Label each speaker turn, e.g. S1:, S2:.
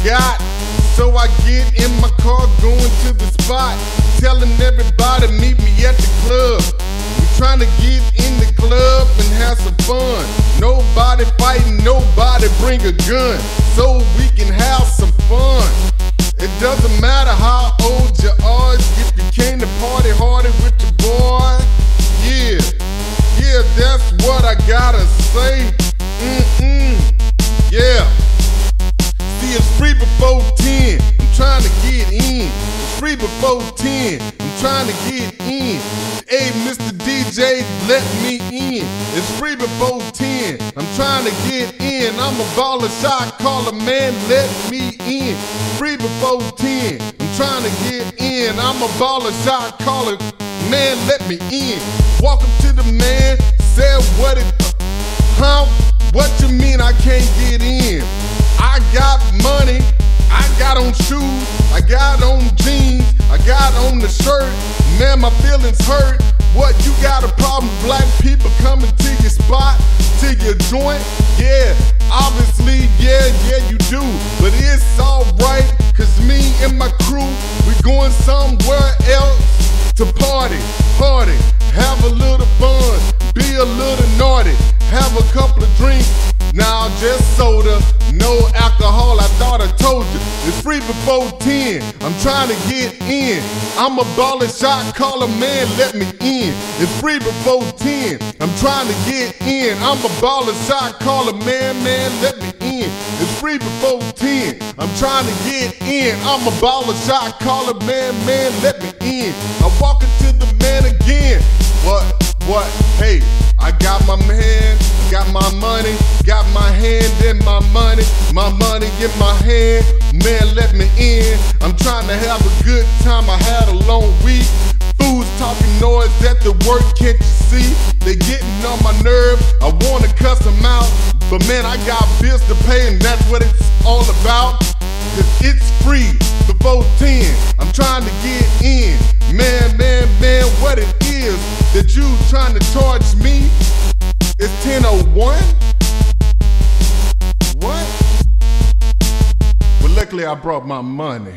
S1: got. So I get in my car going to the spot, telling everybody meet me at the club. We trying to get in the club and have some fun. Nobody fighting, nobody bring a gun, so we can have some fun. It doesn't matter how old you are if you came to party hardy with your boy. Yeah, that's what I gotta say. Yeah. See, it's free before 10. I'm trying to get in. It's free before 10. I'm trying to get in. Hey, Mr. DJ, let me in. It's free before 10. I'm trying to get in. I'm a baller, shot caller, man, let me in. Free before 10. I'm trying to get in. I'm a baller, shot caller, man, let me in. Walk up to the man, said what it, huh? What you mean I can't get in? I got money, I got on shoes, I got on jeans, I got on the shirt. Man, my feelings hurt. What, you got a problem? Black people coming to your spot, to your joint? Yeah, obviously, yeah, you do. But it's alright, cause me and my crew, we going somewhere else to party, have a little fun, be a little naughty, have a couple of drinks. Now just soda, no alcohol, I thought I told you. It's free before 10, I'm trying to get in. I'm a baller, shot caller, man, let me in. It's free before 10, I'm trying to get in. I'm a baller, shot caller, man, let me in. It's free before 10, I'm trying to get in. I'm a baller, shot caller, man, let me in. I'm walking to the man again. What? Hey, I got my man, got my money, got my hand in my money in my hand, man, let me in. I'm trying to have a good time, I had a long week. Fools talking noise at the work, can't you see? They getting on my nerve, I wanna cuss them out, but man, I got bills to pay and that's what it's all about. Cause it's free before 10, I'm trying to get in. Man, what it is that you trying to charge me? It's 10:01? What? Well, luckily I brought my money.